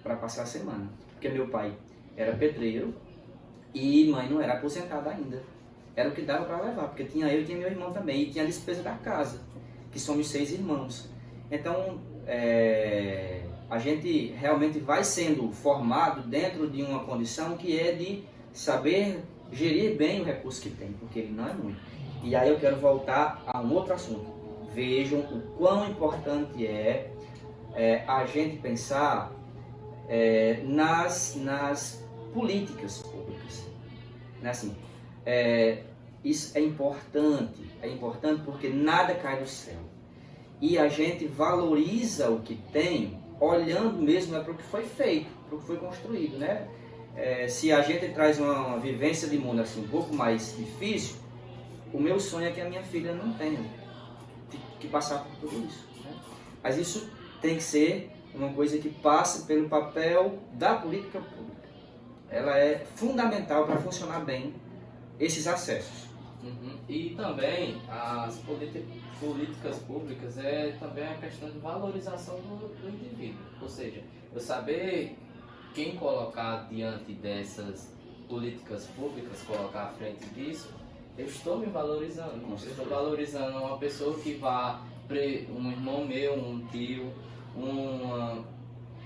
Speaker 3: para passar a semana. Porque meu pai era pedreiro e mãe não era aposentada ainda. Era o que dava para levar, porque tinha eu e tinha meu irmão também, e tinha a despesa da casa, que somos 6 irmãos. Então, a gente realmente vai sendo formado dentro de uma condição que é de saber gerir bem o recurso que tem, porque ele não é muito. E aí eu quero voltar a um outro assunto. Vejam o quão importante é a gente pensar nas políticas públicas. Né? Assim, isso é importante porque nada cai do céu. E a gente valoriza o que tem, olhando mesmo para o que foi feito, para o que foi construído, né? Se a gente traz uma vivência de mundo assim, um pouco mais difícil, o meu sonho é que a minha filha não tenha que passar por tudo isso, né? Mas isso tem que ser uma coisa que passe pelo papel da política pública. Ela é fundamental para funcionar bem esses acessos.
Speaker 4: Uhum. E também as políticas públicas também a questão de valorização do indivíduo. Ou seja, eu saber quem colocar diante dessas políticas públicas, colocar à frente disso, eu estou me valorizando. Eu estou valorizando uma pessoa que um irmão meu, um tio,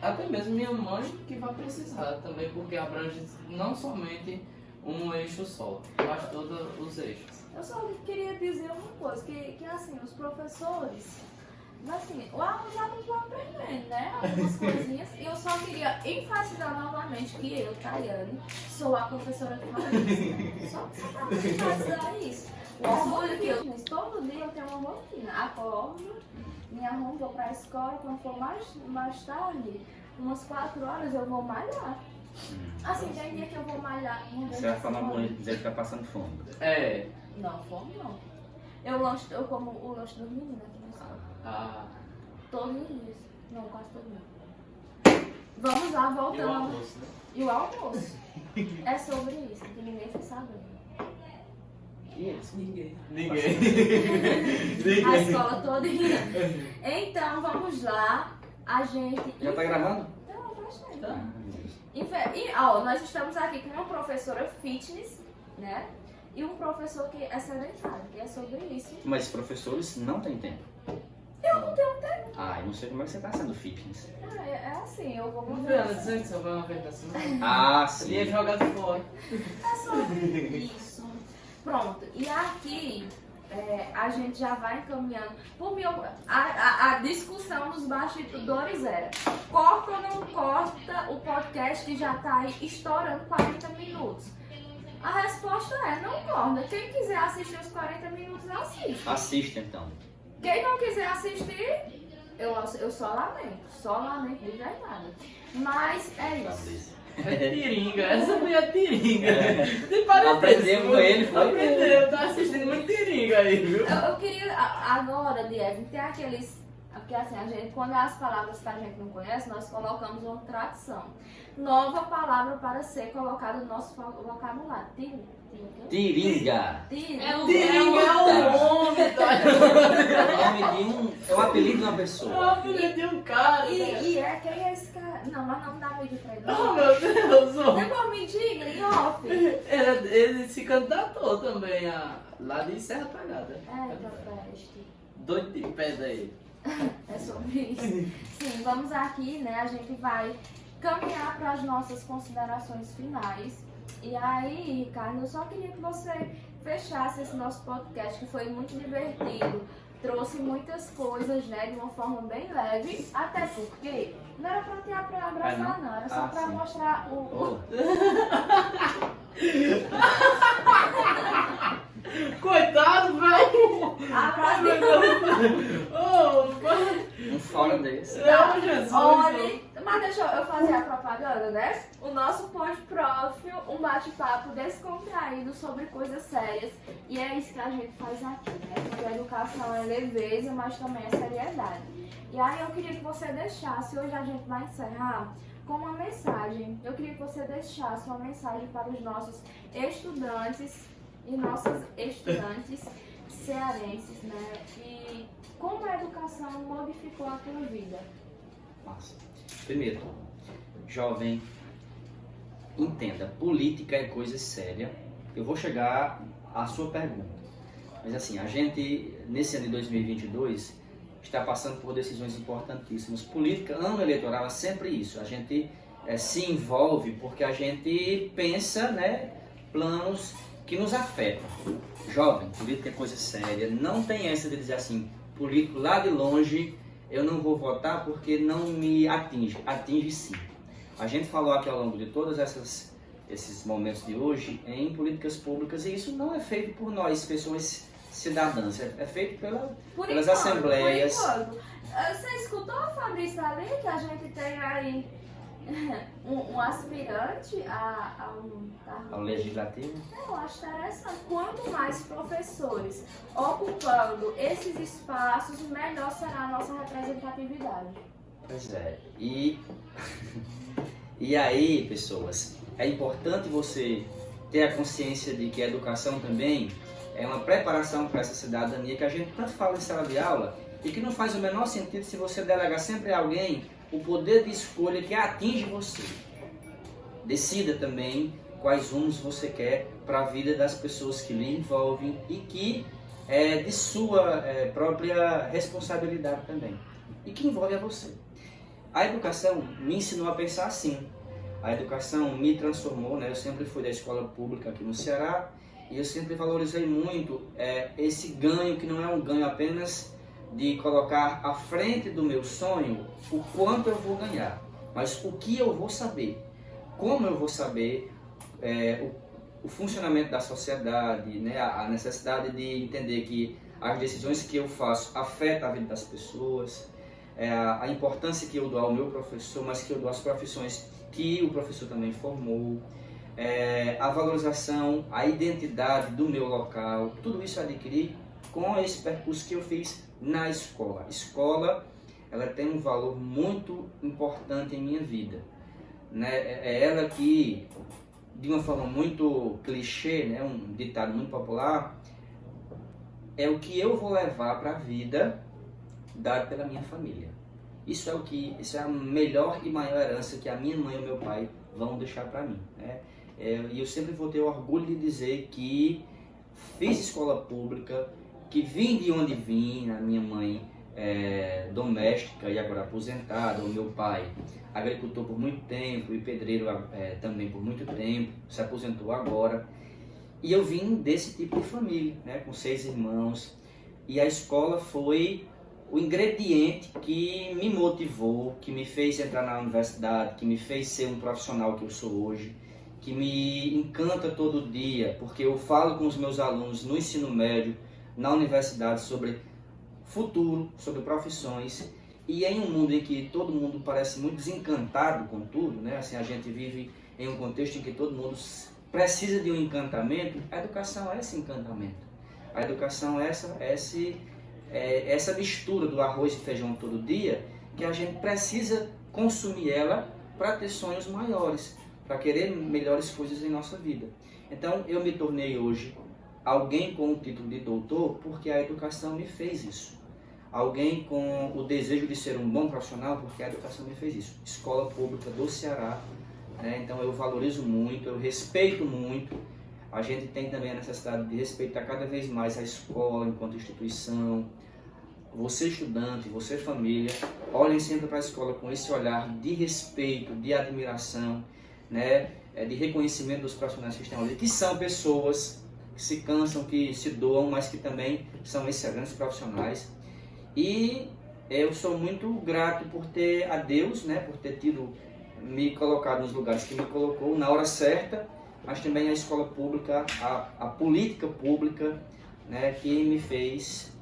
Speaker 4: até mesmo minha mãe que vai precisar também, porque abrange não somente um eixo só, mas todos os eixos.
Speaker 2: Eu só queria dizer uma coisa, que assim, os professores, assim, os alunos vão aprendendo, né? Algumas coisinhas. E eu só queria enfatizar novamente que eu, Tayane, sou a professora de matemática. Só para enfatizar isso. O orgulho que eu tenho, todo dia eu tenho uma rotina. Acordo, me arrumo, vou para a escola, quando for mais tarde, umas 4 horas eu vou malhar. Assim, tem dia que eu vou malhar.
Speaker 3: Você vai falar bonito, dizer que tá passando fome.
Speaker 2: Não, fome não. Eu como o lanche dos meninos aqui na escola. Todos os dias. Não, quase todo dia. Vamos lá, voltando.
Speaker 4: E o almoço, né?
Speaker 2: E o almoço. É sobre isso, que ninguém fica sabendo.
Speaker 4: Ninguém.
Speaker 2: A escola toda. Então, vamos lá. A gente...
Speaker 3: Já tá gravando?
Speaker 2: Não, faz tempo. Nós estamos aqui com uma professora fitness, né? E um professor que é sedentário, que é sobre isso.
Speaker 3: Mas professores não têm tempo.
Speaker 2: Eu não tenho tempo.
Speaker 3: Eu não sei como é que você tá sendo fitness.
Speaker 2: É assim, eu vou
Speaker 4: Não foi dizendo que você vai uma vez da semana?
Speaker 3: Sim.
Speaker 4: Seria jogado fora.
Speaker 2: É sobre isso. Pronto, e aqui a gente já vai encaminhando. Por mim, a discussão nos bastidores era: corta ou não corta o podcast que já tá aí estourando 40 minutos? A resposta é: não corta. Quem quiser assistir os 40 minutos, assiste.
Speaker 3: Assista então.
Speaker 2: Quem não quiser assistir, eu só lamento de verdade. Mas é isso.
Speaker 4: É tiringa, essa foi a tiringa.
Speaker 3: Aprendemos com ele, foi?
Speaker 4: Aprendeu, tá assistindo muito tiringa aí, viu?
Speaker 2: Eu queria agora, Diego, ter aqueles... Porque assim, quando é as palavras que a gente não conhece, nós colocamos uma tradição. Nova palavra para ser colocada no nosso vocabulário.
Speaker 3: Tiringa.
Speaker 4: Tiringa é um nome, tá?
Speaker 3: É um apelido de uma pessoa.
Speaker 4: É o apelido de um cara.
Speaker 2: Quem é esse cara? Não, mas não dá vídeo pra ele.
Speaker 4: Oh, meu Deus.
Speaker 2: Depois me diga, em off.
Speaker 4: Ele se candidatou também lá de Serra Talhada.
Speaker 2: Peste.
Speaker 4: Doido de pedra aí.
Speaker 2: É sobre isso. Sim, vamos aqui, né? A gente vai caminhar para as nossas considerações finais. E aí, Ricardo, eu só queria que você fechasse esse nosso podcast, que foi muito divertido. Trouxe muitas coisas, né, de uma forma bem leve. Até porque não era pra te abraçar, não. Era só pra mostrar o...
Speaker 4: Coitado, velho!
Speaker 2: Abraço.
Speaker 3: Um fora desse.
Speaker 4: Não, Jesus!
Speaker 2: Olha, mas deixa eu fazer a propaganda, né? O nosso Pod-Prof, um bate-papo descontraído sobre coisas sérias. E é isso que a gente faz aqui, né? Porque a educação é leveza, mas também é seriedade. E aí eu queria que você deixasse, hoje a gente vai encerrar com uma mensagem. Eu queria que você deixasse uma mensagem para os nossos estudantes e nossas estudantes cearenses, né? E como a educação modificou a tua vida?
Speaker 3: Massa. Primeiro, jovem, entenda, política é coisa séria. Eu vou chegar à sua pergunta. Mas assim, a gente, nesse ano de 2022, está passando por decisões importantíssimas. Política, ano eleitoral, é sempre isso. A gente se envolve porque a gente pensa, né, planos que nos afetam. Jovem, política é coisa séria. Não tem essa de dizer assim, político lá de longe, eu não vou votar porque não me atinge. Atinge sim. A gente falou aqui ao longo de todos esses momentos de hoje em políticas públicas, e isso não é feito por nós, pessoas cidadãs, é feito pelas assembleias.
Speaker 2: Por enquanto. Você escutou, Fabrício, ali que a gente tem aí um aspirante a um cargo
Speaker 3: ao legislativo?
Speaker 2: Eu acho interessante. Quanto mais professores ocupando esses espaços, melhor será a nossa representatividade.
Speaker 3: Pois é. E aí, pessoas, é importante você ter a consciência de que a educação também é uma preparação para essa cidadania que a gente tanto fala em sala de aula e que não faz o menor sentido se você delegar sempre a alguém o poder de escolha que atinge você. Decida também quais rumos você quer para a vida das pessoas que lhe envolvem e que é de sua própria responsabilidade também, e que envolve a você. A educação me ensinou a pensar assim. A educação me transformou, né? Eu sempre fui da escola pública aqui no Ceará e eu sempre valorizei muito esse ganho, que não é um ganho apenas de colocar à frente do meu sonho o quanto eu vou ganhar, mas o que eu vou saber, como eu vou saber o funcionamento da sociedade, né? A necessidade de entender que as decisões que eu faço afetam a vida das pessoas, a importância que eu dou ao meu professor, mas que eu dou às profissões que o professor também formou, a valorização, a identidade do meu local, tudo isso eu adquiri com esse percurso que eu fiz na escola. A escola, ela tem um valor muito importante em minha vida, né? É ela que, de uma forma muito clichê, né? Um ditado muito popular, é o que eu vou levar para a vida dado pela minha família. Isso é a melhor e maior herança que a minha mãe e o meu pai vão deixar para mim, né? E eu sempre vou ter o orgulho de dizer que fiz escola pública, que vim de onde vim. A minha mãe doméstica e agora aposentada, o meu pai agricultor por muito tempo e pedreiro também por muito tempo, se aposentou agora. E eu vim desse tipo de família, né, com 6 irmãos, e a escola foi o ingrediente que me motivou, que me fez entrar na universidade, que me fez ser um profissional que eu sou hoje, que me encanta todo dia, porque eu falo com os meus alunos no ensino médio, na universidade, sobre futuro, sobre profissões, e em um mundo em que todo mundo parece muito desencantado com tudo, né? Assim, a gente vive em um contexto em que todo mundo precisa de um encantamento. A educação é esse encantamento. A educação é essa mistura do arroz e feijão todo dia, que a gente precisa consumir ela para ter sonhos maiores, para querer melhores coisas em nossa vida. Então eu me tornei hoje alguém com o título de doutor porque a educação me fez isso. Alguém com o desejo de ser um bom profissional porque a educação me fez isso. Escola pública do Ceará, né? Então eu valorizo muito, eu respeito muito. A gente tem também a necessidade de respeitar cada vez mais a escola enquanto instituição. Você estudante, você família, olhem sempre para a escola com esse olhar de respeito, de admiração, né? De reconhecimento dos profissionais que estão ali, que são pessoas que se cansam, que se doam, mas que também são excelentes profissionais. E eu sou muito grato por ter a Deus, né? Por ter me colocado nos lugares que me colocou na hora certa, mas também a escola pública, a política pública, né, que me fez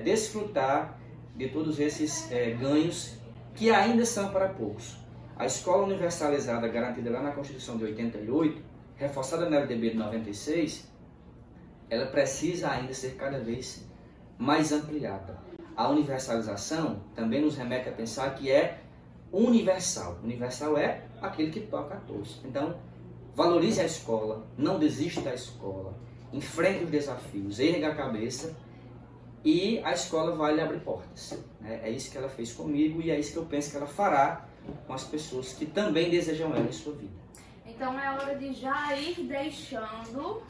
Speaker 3: desfrutar de todos esses ganhos que ainda são para poucos. A escola universalizada, garantida lá na Constituição de 88, reforçada na LDB de 96, ela precisa ainda ser cada vez mais ampliada. A universalização também nos remete a pensar que é universal. Universal é aquele que toca a todos. Então, valorize a escola, não desista da escola, enfrente os desafios, erga a cabeça e a escola vai lhe abrir portas. É isso que ela fez comigo e é isso que eu penso que ela fará com as pessoas que também desejam ela em sua vida.
Speaker 2: Então é hora de já ir deixando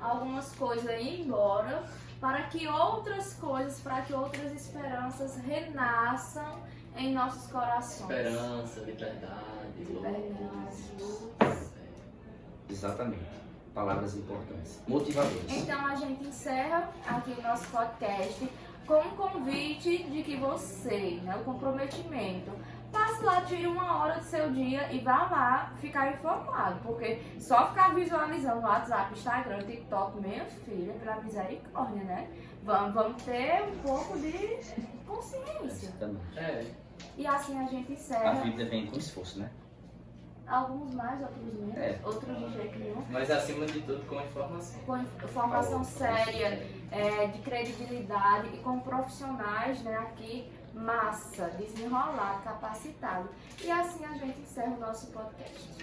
Speaker 2: algumas coisas aí embora para que outras coisas, para que outras esperanças renasçam em nossos corações.
Speaker 4: Esperança, liberdade,
Speaker 2: luz.
Speaker 3: Exatamente. Palavras importantes, motivadoras.
Speaker 2: Então a gente encerra aqui o nosso podcast com um convite de que você, né, o comprometimento, passe lá, tire 1 hora do seu dia e vá lá ficar informado, porque só ficar visualizando o WhatsApp, Instagram, TikTok, minha filha, pela misericórdia, né? Vamos ter um pouco de consciência. E assim a gente encerra.
Speaker 3: A vida vem com esforço, né?
Speaker 2: Alguns mais, outros menos, outros de jeito nenhum.
Speaker 4: Mas acima de tudo com informação.
Speaker 2: Com informação séria, de credibilidade e com profissionais, né, aqui, massa, desenrolado, capacitado. E assim a gente encerra o nosso podcast.